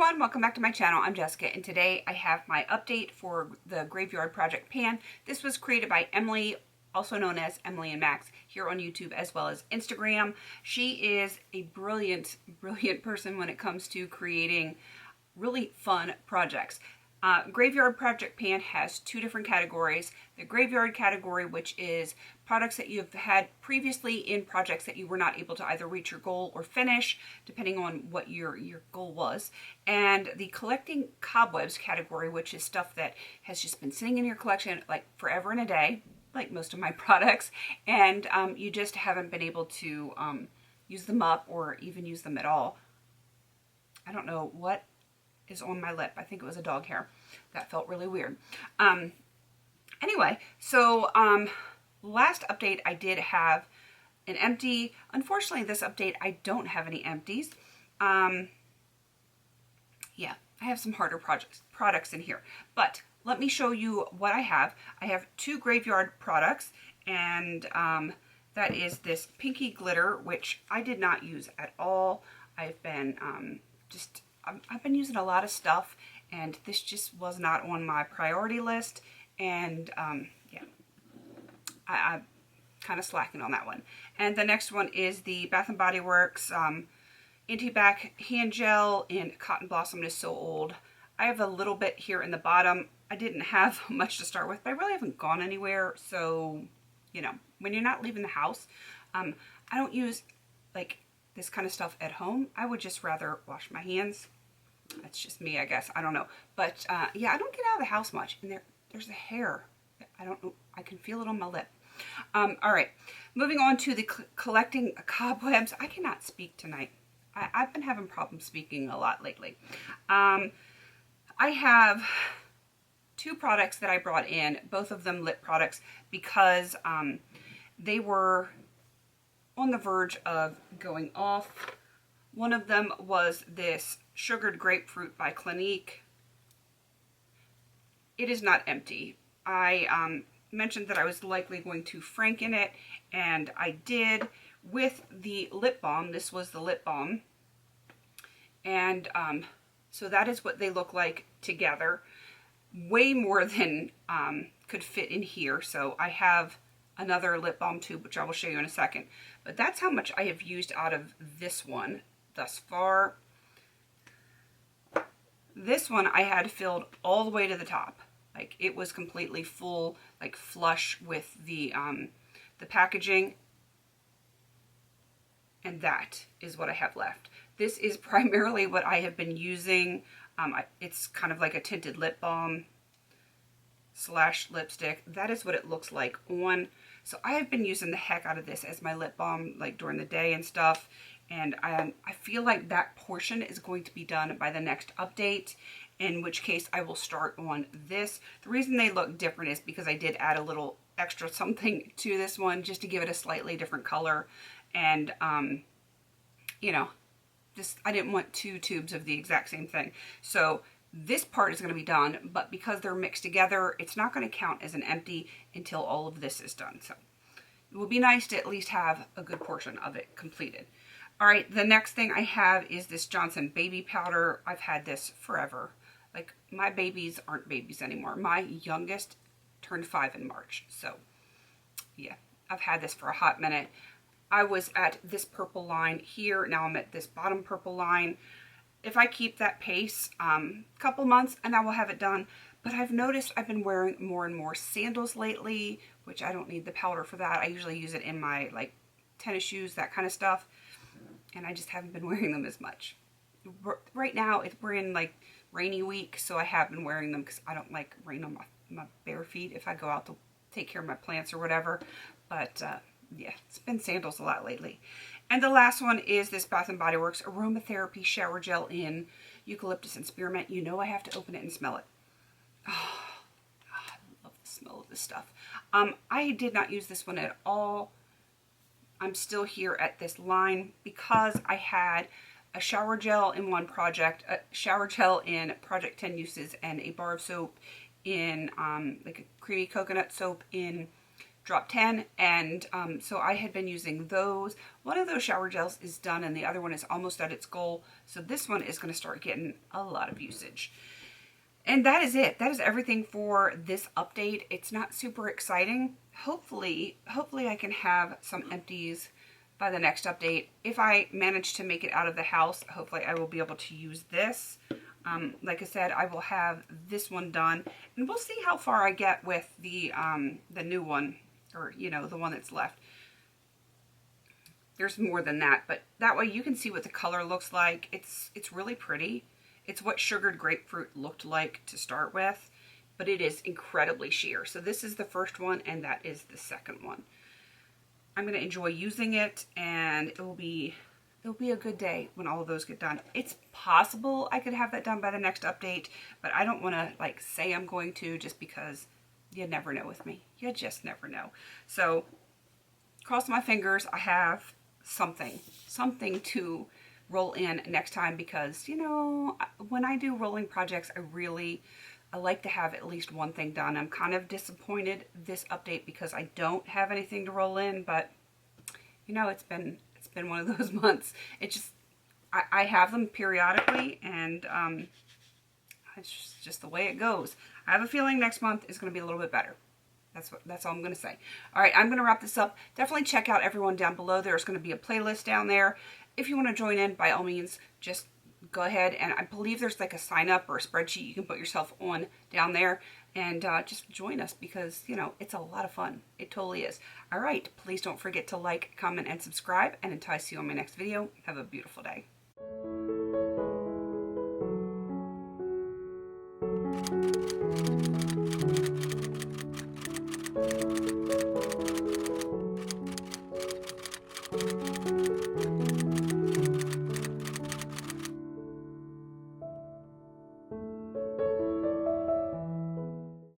everyone, welcome back to my channel. I'm Jessica, and today I have my update for the Graveyard Project pan. This was created by Emily, also known as Emily and Max, here on YouTube as well as Instagram. She is a brilliant person when it comes to creating really fun projects. Graveyard Project Pan has two different categories. The Graveyard category, which is products that you've had previously in projects that you were not able to either reach your goal or finish, depending on what your goal was. And the Collecting Cobwebs category, which is stuff that has just been sitting in your collection like forever and a day, like most of my products, and you just haven't been able to use them up or even use them at all. I don't know what is on my lip. I think it was a dog hair. That felt really weird. Anyway, so last update I did have an empty. Unfortunately, this update I don't have any empties. Yeah, I have some harder products in here. But let me show you what I have. I have two Graveyard products, and that is this Pinky Glitter, which I did not use at all. I've been I've been using a lot of stuff, and this just was not on my priority list, and yeah, I'm kind of slacking on that one. And the next one is the Bath & Body Works Anti-Bac Hand Gel in Cotton Blossom. It is so old. I have a little bit here in the bottom. I didn't have much to start with, but I really haven't gone anywhere, so, you know, when you're not leaving the house, I don't use, like, this kind of stuff at home. I would just rather wash my hands. That's just me, I guess. I don't know. But yeah, I don't get out of the house much. And there's a hair. I don't know. I can feel it on my lip. All right. Moving on to the Collecting Cobwebs. I cannot speak tonight. I've been having problems speaking a lot lately. I have two products that I brought in, both of them lip products, because they were on the verge of going off. One of them was this Sugared Grapefruit by Clinique. It is not empty. I mentioned that I was likely going to franken it, and I did with the lip balm. This was the lip balm. And so that is what they look like together. Way more than could fit in here. So I have another lip balm tube, which I will show you in a second. But that's how much I have used out of this one thus far. This one I had filled all the way to the top. Like, it was completely full, like flush with the packaging. And that is what I have left. This is primarily what I have been using. It's kind of like a tinted lip balm / lipstick. That is what it looks like on. So I have been using the heck out of this as my lip balm, like during the day and stuff. And I feel like that portion is going to be done by the next update, in which case I will start on this. The reason they look different is because I did add a little extra something to this one just to give it a slightly different color. And, you know, I didn't want two tubes of the exact same thing. So this part is going to be done, but because they're mixed together, it's not going to count as an empty until all of this is done. So it would be nice to at least have a good portion of it completed. All right, the next thing I have is this Johnson baby powder. I've had this forever. Like, my babies aren't babies anymore. My youngest turned 5 in March. So yeah, I've had this for a hot minute. I was at this purple line here. Now I'm at this bottom purple line. If I keep that pace, couple months and I will have it done. But I've noticed I've been wearing more and more sandals lately, which I don't need the powder for that. I usually use it in my, like, tennis shoes, that kind of stuff. And I just haven't been wearing them as much. Right now, we're in, like, rainy week, so I have been wearing them because I don't like rain on my bare feet if I go out to take care of my plants or whatever. But, yeah, it's been sandals a lot lately. And the last one is this Bath & Body Works Aromatherapy Shower Gel in Eucalyptus and Spearmint. You know I have to open it and smell it. Oh, I love the smell of this stuff. I did not use this one at all. I'm still here at this line because I had a shower gel in one project, a shower gel in Project 10 Uses, and a bar of soap in, like a creamy coconut soap in drop 10, and so I had been using those. One of those shower gels is done and the other one is almost at its goal, so this one is going to start getting a lot of usage. And that is it. That is everything for this update. It's not super exciting. Hopefully I can have some empties by the next update. If I manage to make it out of the house, hopefully I will be able to use this. Like I said, I will have this one done, and we'll see how far I get with the new one, or you know, the one that's left. There's more than that, but that way you can see what the color looks like. It's really pretty. It's what sugared grapefruit looked like to start with, but it is incredibly sheer. So this is the first one, and that is the second one. I'm going to enjoy using it, and it'll be a good day when all of those get done. It's possible I could have that done by the next update, but I don't want to like say I'm going to, just because you never know with me. You just never know. So cross my fingers I have something to roll in next time, because you know, when I do rolling projects, I like to have at least one thing done. I'm kind of disappointed this update because I don't have anything to roll in, but you know, it's been one of those months. It just, I have them periodically, and it's just the way it goes. I have a feeling next month is going to be a little bit better. That's all I'm going to say. All right, I'm going to wrap this up. Definitely check out everyone down below. There's going to be a playlist down there. If you want to join in, by all means, just go ahead. And I believe there's like a sign up or a spreadsheet you can put yourself on down there, and just join us, because, you know, it's a lot of fun. It totally is. All right, please don't forget to like, comment, and subscribe. And until I see you on my next video, have a beautiful day.